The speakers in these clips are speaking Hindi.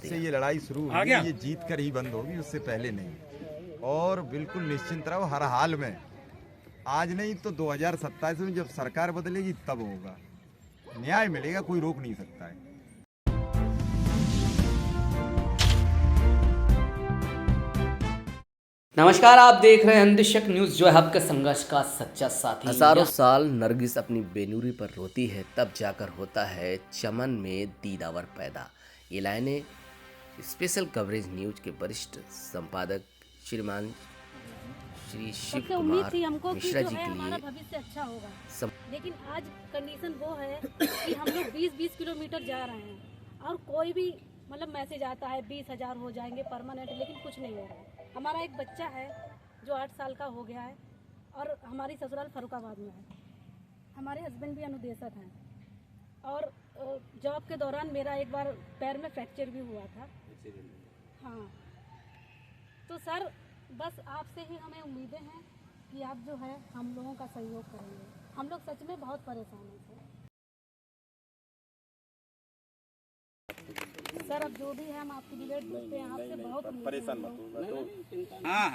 दिया। ये लड़ाई शुरू हुई, ये जीत कर ही बंद होगी, उससे पहले नहीं। और बिल्कुल निश्चिंत रहो, हर हाल में, आज नहीं तो 2027 में जब सरकार बदलेगी तब होगा, न्याय मिलेगा, कोई रोक नहीं सकता है। नमस्कार, आप देख रहे हैं अंधेशक न्यूज, जो है आपका संघर्ष का सच्चा साथी। हजारों साल नरगिस अपनी बेनूरी पर रोती है, तब जाकर होता है चमन में दीदावर पैदा। ये लाइनें स्पेशल कवरेज न्यूज के वरिष्ठ संपादक श्रीमान श्री शिव कुमार मिश्रा जी के लिए भविष्य अच्छा होगा। लेकिन आज कंडीशन वो है कि हम लोग 20-20 किलोमीटर जा रहे हैं और कोई भी मतलब मैसेज आता है 20,000 हो जाएंगे परमानेंट, लेकिन कुछ नहीं हो रहा है। हमारा एक बच्चा है जो 8 साल का हो गया है और हमारी ससुराल फरुखाबाद में है। हमारे हस्बैंड भी अनुदेशक हैं और जॉब के दौरान मेरा एक बार पैर में फ्रैक्चर भी हुआ था। हाँ, तो सर बस आपसे ही हमें उम्मीदें हैं कि आप जो है हम लोगों का सहयोग करेंगे। हम लोग सच में बहुत परेशान हैं सर। अब जो भी है हम आपकी डिबेट देखते हैं, आपसे बहुत परेशान मत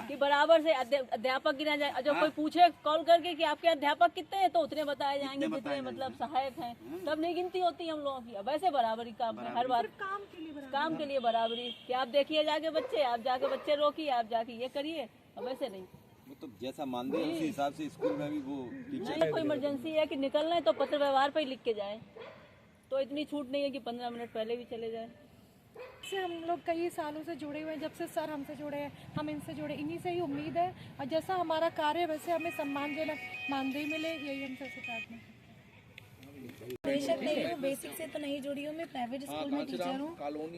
कि बराबर से अध्यापक गिना जाए। जो कोई पूछे कॉल करके कि आपके अध्यापक कितने हैं, तो उतने बताए जाएंगे जितने मतलब सहायक हैं, तब नहीं गिनती होती हम लोगों की। अब वैसे बराबरी काम है हर बार, काम के लिए बराबरी कि आप देखिए जाके बच्चे, आप जाके बच्चे रोकिए, आप जाके ये करिए। अब वैसे नहीं, तो जैसा मानते हैं उसी हिसाब से स्कूल में भी वो नहीं कोई इमरजेंसी है कि निकलना है तो पत्र व्यवहार पर ही लिख के जाए, तो इतनी छूट नहीं है कि 15 मिनट पहले भी चले जाए। से हम लोग कई सालों से जुड़े हुए हैं, जब से सर हमसे जुड़े हैं, हम इनसे जुड़े, इन्हीं से ही उम्मीद है। और जैसा हमारा कार्य वैसे हमें सम्मानजनक मानदेय मिले, यही हम सबसे प्रार्थना है। बेशक नहीं हूँ, बेसिक से तो नहीं जुड़ी हूँ, मैं प्राइवेट स्कूल में टीचर हूँ,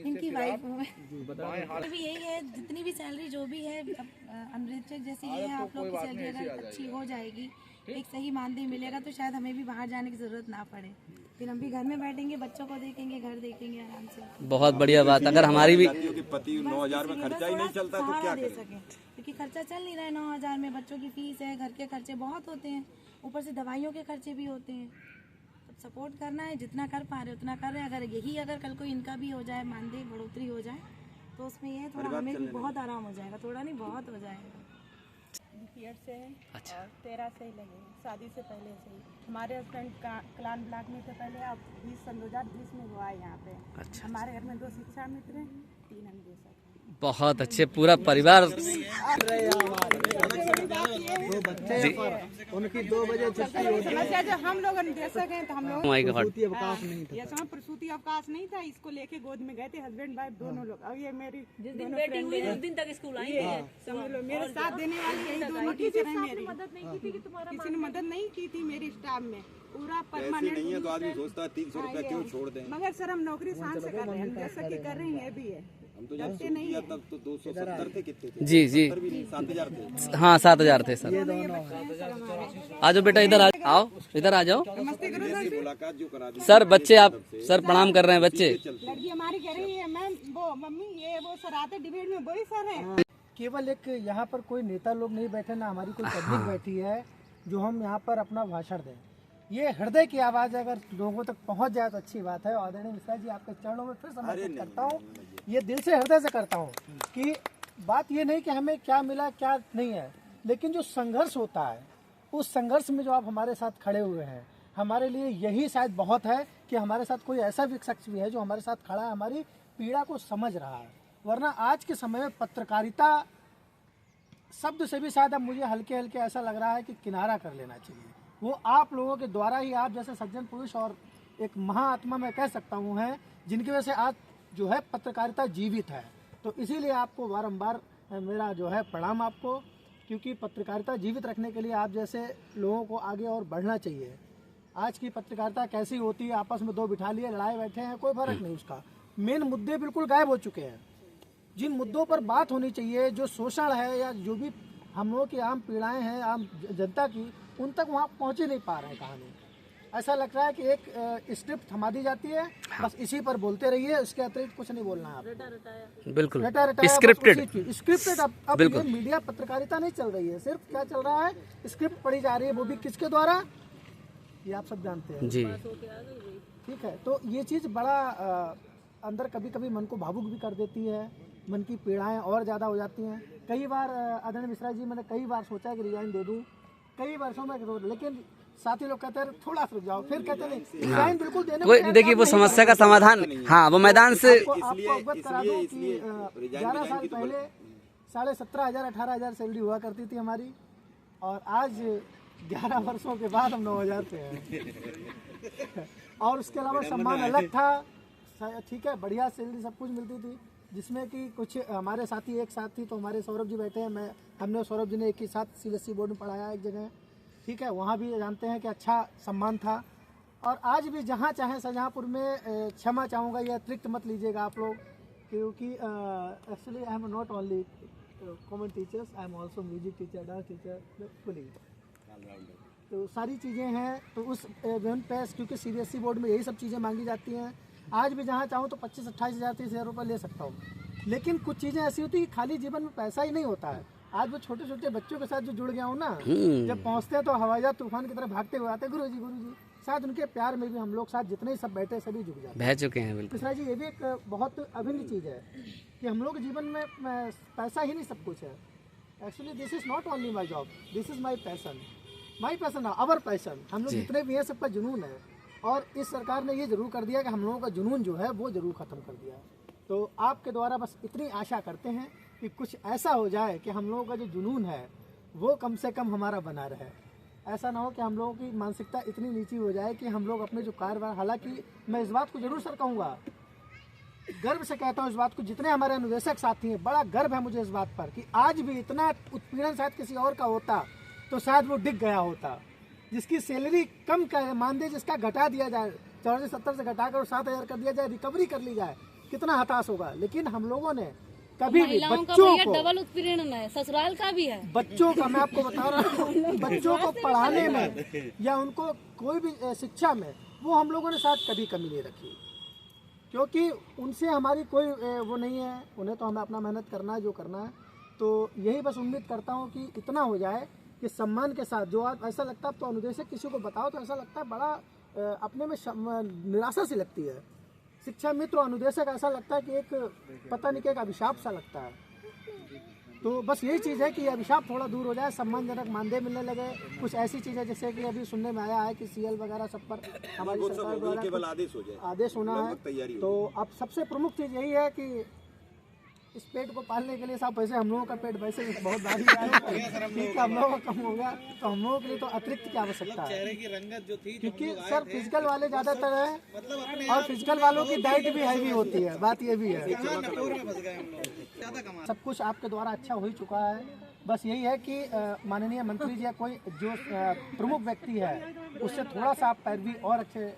इनकी वाइफ हूँ मैं। भी यही है, जितनी भी सैलरी जो भी है अनुदेशक जैसी है, आप लोग की सैलरी अगर अच्छी हो जाएगी, एक सही मानदेय मिलेगा, तो शायद हमें भी बाहर जाने की जरूरत ना पड़े। फिर हम भी घर में बैठेंगे, बच्चों को देखेंगे, घर देखेंगे आराम से। बहुत बढ़िया बात। अगर हमारी भी पति 9,000 में खर्चा ही नहीं चलता तो क्या दे सके, क्योंकि खर्चा चल नहीं रहा है। 9,000 में बच्चों की फीस है, घर के खर्चे बहुत होते हैं, ऊपर से दवाइयों के खर्चे भी होते हैं। तो सपोर्ट करना है, जितना कर पा रहे उतना कर रहे हैं। अगर कल को इनका भी हो जाए, मानदेय बढ़ोतरी हो जाए, तो उसमें ये थोड़ा हमें भी बहुत आराम हो जाएगा। थोड़ा नहीं, बहुत हो जाएगा। से है। अच्छा। और 13 से ही लगे, शादी से पहले से ही। हमारे हस्बैंड कलान ब्लॉक में थे पहले, अब 2020 में हुआ है यहाँ पे। अच्छा। हमारे घर में 2 शिक्षा मित्र हैं, 3 अनुदेशक। बहुत अच्छे, पूरा परिवार। उनकी 2 बजे छुट्टी होती है। समस्या जो हम लोग अनुदेशक हैं, तो हम लोग प्रसूति अवकाश नहीं था। यहाँ प्रसूति अवकाश नहीं था, इसको लेके गोद में गए थे हस्बैंड वाइफ दोनों लोग। अब ये मेरी जिस दिन बेटी हुई उस दिन तक स्कूल आई है। समझ लो, मेरे साथ देने वाली यही दोनों टीचर हैं मेरी। मदद नहीं की थी कि तुम्हारा, किसी ने मदद नहीं की थी मेरी स्टाफ में। पूरा परमानेंट नहीं है तो आदमी सोचता है 300 रुपया क्यों छोड़ दें। मगर सर हम नौकरी शान से कर रहे हैं, जैसा कि कर रहे हैं, ये भी है। हम तो जब शुरू किया तब तो 270 थे, कितने थे? जी 7,000 थे। हाँ 7,000 थे सर। आ जाओ बेटा, इधर आओ, इधर आ जाओ। मुलाकात जो करा दी सर, बच्चे आप सर प्रणाम कर रहे हैं बच्चे। लड़की हमारी कह रही है मैम, वो मम्मी ये वो सर आते डिबेट में वही सर है। केवल एक यहाँ पर कोई नेता लोग नहीं बैठे, ना हमारी कोई पब्लिक बैठी है जो हम यहाँ पर अपना भाषण दें। ये हृदय की आवाज़ अगर लोगों तक पहुँच जाए तो अच्छी बात है। आदरणीय मिश्रा जी, आपके चरणों में फिर समर्पित करता हूँ, ये दिल से हृदय से करता हूँ कि बात ये नहीं कि हमें क्या मिला क्या नहीं है, लेकिन जो संघर्ष होता है, उस संघर्ष में जो आप हमारे साथ खड़े हुए हैं, हमारे लिए यही शायद बहुत है कि हमारे साथ कोई ऐसा भी शख्स भी है जो हमारे साथ खड़ा है, हमारी पीड़ा को समझ रहा है। वरना आज के समय में पत्रकारिता शब्द से भी शायद अब मुझे हल्के हल्के ऐसा लग रहा है कि किनारा कर लेना चाहिए। वो आप लोगों के द्वारा ही, आप जैसे सज्जन पुरुष और एक महाआत्मा मैं कह सकता हूँ हैं, जिनकी वजह से आज जो है पत्रकारिता जीवित है। तो इसीलिए आपको बारंबार मेरा जो है प्रणाम आपको, क्योंकि पत्रकारिता जीवित रखने के लिए आप जैसे लोगों को आगे और बढ़ना चाहिए। आज की पत्रकारिता कैसी होती है, आपस में 2 बिठा लिए लड़ाई बैठे हैं, कोई फर्क नहीं उसका। मेन मुद्दे बिल्कुल गायब हो चुके हैं। जिन मुद्दों पर बात होनी चाहिए, जो शोषण है या जो भी हम लोगों की आम पीड़ाएं हैं आम जनता की, उन तक वहाँ पहुँच ही नहीं पा रहे हैं कहानी। ऐसा लग रहा है कि एक स्क्रिप्ट थमा दी जाती है, बस इसी पर बोलते रहिए, इसके अतिरिक्त कुछ नहीं बोलना है आपको। बिल्कुल स्क्रिप्टेड। अब ये बिल्कुल मीडिया पत्रकारिता नहीं चल रही है, सिर्फ क्या चल रहा है, स्क्रिप्ट पढ़ी जा रही है, वो भी किसके द्वारा, ये आप सब जानते हैं जी। ठीक है, तो ये चीज़ बड़ा अंदर कभी कभी मन को भावुक भी कर देती है, मन की पीड़ाएं और ज़्यादा हो जाती हैं। कई बार आदरणीय मिश्रा जी, मैंने कई बार सोचा है कि रिजाइन दे दूं, कई वर्षों में, लेकिन साथी लोग कहते हैं थोड़ा रुक जाओ, फिर कहते नहीं रिजाइन बिल्कुल देने को। देखिए वो समस्या का समाधान, हाँ वो मैदान से आपको अवगत करा दूं कि 11 साल पहले 17,500 18,000 सैलरी हुआ करती थी हमारी, और आज 11 वर्षों के बाद हम 9,000 पे हैं। और उसके अलावा सम्मान अलग था, ठीक है, बढ़िया सैलरी सब कुछ मिलती थी, जिसमें कि कुछ हमारे साथी, एक साथी तो हमारे सौरभ जी बैठे हैं, हमने सौरभ जी ने एक ही साथ CBSE बोर्ड में पढ़ाया एक जगह, ठीक है, वहाँ भी जानते हैं कि अच्छा सम्मान था। और आज भी जहाँ चाहें शाहजहाँपुर में, क्षमा चाहूँगा, ये अतिरिक्त मत लीजिएगा आप लोग, क्योंकि actually I am not only common teachers, I am also music teacher, dance teacher, fully, तो सारी चीज़ें हैं। तो उस इवेंट पे क्योंकि CBSE बोर्ड में यही सब चीज़ें मांगी जाती हैं, आज भी जहाँ चाहूँ तो 25-28 हज़ार 30,000 रुपये ले सकता हूँ। लेकिन कुछ चीज़ें ऐसी होती है कि खाली जीवन में पैसा ही नहीं होता है। आज वो छोटे छोटे बच्चों के साथ जो जुड़ गया हूँ ना, जब पहुँचते हैं तो हवाईजहाज तूफान की तरह भागते हुए आते, गुरु जी शायद उनके प्यार में भी हम लोग साथ जितने सब बैठे सभी जुड़ जाते बह चुके हैं। बिल्कुल मिश्रा जी, ये भी एक बहुत अभिन्न चीज़ है कि हम लोग जीवन में पैसा ही नहीं सब कुछ है। Actually this is not only my job, this is my passion, our passion. हम लोग जितने भी हैं सबका जुनून है, और इस सरकार ने ये जरूर कर दिया कि हम लोगों का जुनून जो है वो जरूर ख़त्म कर दिया है। तो आपके द्वारा बस इतनी आशा करते हैं कि कुछ ऐसा हो जाए कि हम लोगों का जो जुनून है वो कम से कम हमारा बना रहे। ऐसा ना हो कि हम लोगों की मानसिकता इतनी नीची हो जाए कि हम लोग अपने जो कारोबार, हालांकि मैं इस बात को जरूर सर कहूँगा, गर्व से कहता हूँ इस बात को, जितने हमारे अनुदेशक साथी हैं, बड़ा गर्व है मुझे इस बात पर कि आज भी इतना उत्पीड़न शायद किसी और का होता तो शायद वो डिग गया होता। जिसकी सैलरी कम कर मानदेय जिसका घटा दिया जाए, 70 से घटाकर 7,000 कर दिया जाए, रिकवरी कर ली जाए, कितना हताश होगा। लेकिन हम लोगों ने कभी भी बच्चों को, डबल उत्पीड़न है, ससुराल का भी है, बच्चों का, मैं आपको बता रहा हूँ, बच्चों को पढ़ाने में या उनको कोई भी शिक्षा में वो हम लोगों ने शायद कभी कमी नहीं रखी, क्योंकि उनसे हमारी कोई वो नहीं है, उन्हें तो हमें अपना मेहनत करना है जो करना है। तो यही बस उम्मीद करता हूँ कि इतना हो जाए कि सम्मान के साथ, जो आज ऐसा लगता है, तो अनुदेशक किसी को बताओ तो ऐसा लगता है बड़ा अपने में निराशा सी लगती है। शिक्षा मित्र और अनुदेशक ऐसा लगता है कि एक पता नहीं, एक अभिशाप सा लगता है। तो बस यही चीज़ है कि अभिशाप थोड़ा दूर हो जाए, सम्मानजनक मानदेय मिलने लगे, कुछ ऐसी चीज़ें जैसे कि अभी सुनने में आया है कि CL वगैरह सब पर हमारी सरकार द्वारा आदेश होना है। तो अब सबसे प्रमुख चीज़ यही है कि इस पेट को पालने के लिए साहब पैसे, हम लोगों का पेट वैसे बहुत भारी है, ठीक है, हम लोगों का कम हो गया, तो हम लोगों के लिए तो अतिरिक्त की आवश्यकता है, क्योंकि सर फिजिकल वाले ज़्यादातर है और फिजिकल वालों की डाइट भी हैवी होती है, बात ये भी है। सब कुछ आपके द्वारा अच्छा हो ही चुका है। बस यही है कि माननीय मंत्री जी या कोई जो प्रमुख व्यक्ति है उससे थोड़ा सा आप पैरवी और अच्छे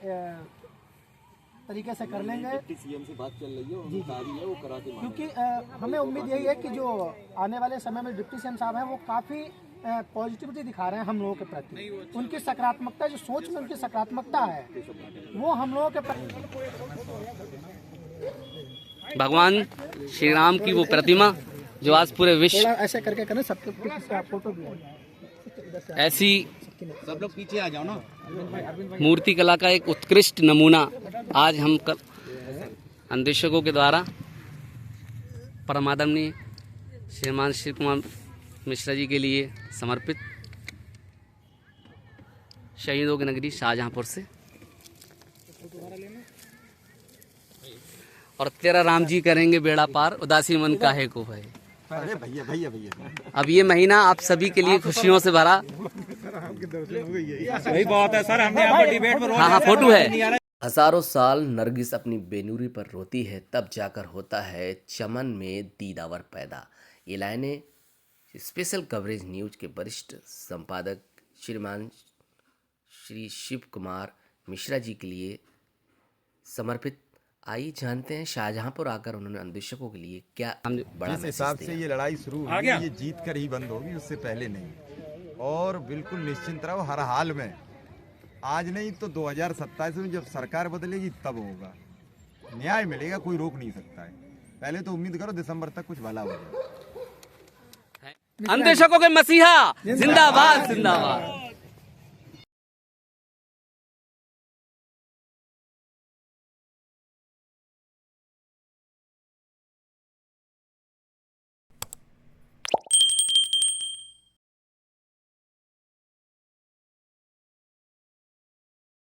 तरीके से कर लेंगे। CM से बात चल रही है, जी है, वो करा के, क्योंकि हमें उम्मीद यही है कि जो आने वाले समय में डिप्टी CM साहब हैं वो काफ़ी पॉजिटिविटी दिखा रहे हैं हम लोगों के प्रति, उनकी सकारात्मकता, जो सोच में उनकी सकारात्मकता है वो हम लोगों के प्रति। भगवान श्री राम की वो प्रतिमा जो आज पूरे विश्व, ऐसे करके करें, सबके फोटो भी है, ऐसी सब लोग पीछे आ जाओ ना। मूर्ति कला का एक उत्कृष्ट नमूना आज हम अनुदेशकों के द्वारा परमादरणीय श्रीमान शिव कुमार मिश्रा जी के लिए समर्पित शहीदों की नगरी शाहजहाँपुर से, और तेरा राम जी करेंगे बेड़ा पार, उदासी मन काहे को है। अरे भैया भैया भैया, अब ये महीना आप सभी के लिए खुशियों से भरा। वही बात है सर, हमने यहाँ पर डिबेट पर, हाँ फोटो है। हजारों साल नरगिस अपनी बेनूरी पर रोती है, तब जाकर होता है चमन में दीदावर पैदा। ये लाइनें स्पेशल कवरेज न्यूज के वरिष्ठ संपादक श्रीमान श्री शिव कुमार मिश्रा जी के लिए समर्पित। आइए जानते हैं शाहजहाँपुर आकर उन्होंने अनुदेशकों के लिए क्या बड़ा जिस हिसाब से ये लड़ाई शुरू हुई, ये जीत कर ही बंद होगी, उससे पहले नहीं। और बिल्कुल निश्चिंत रहो, हर हाल में, आज नहीं तो 2027 में जब सरकार बदलेगी तब होगा, न्याय मिलेगा, कोई रोक नहीं सकता है। पहले तो उम्मीद करो दिसंबर तक कुछ भला हो जाए। अनुदेशकों के मसीहा जिंदाबाद जिंदाबाद।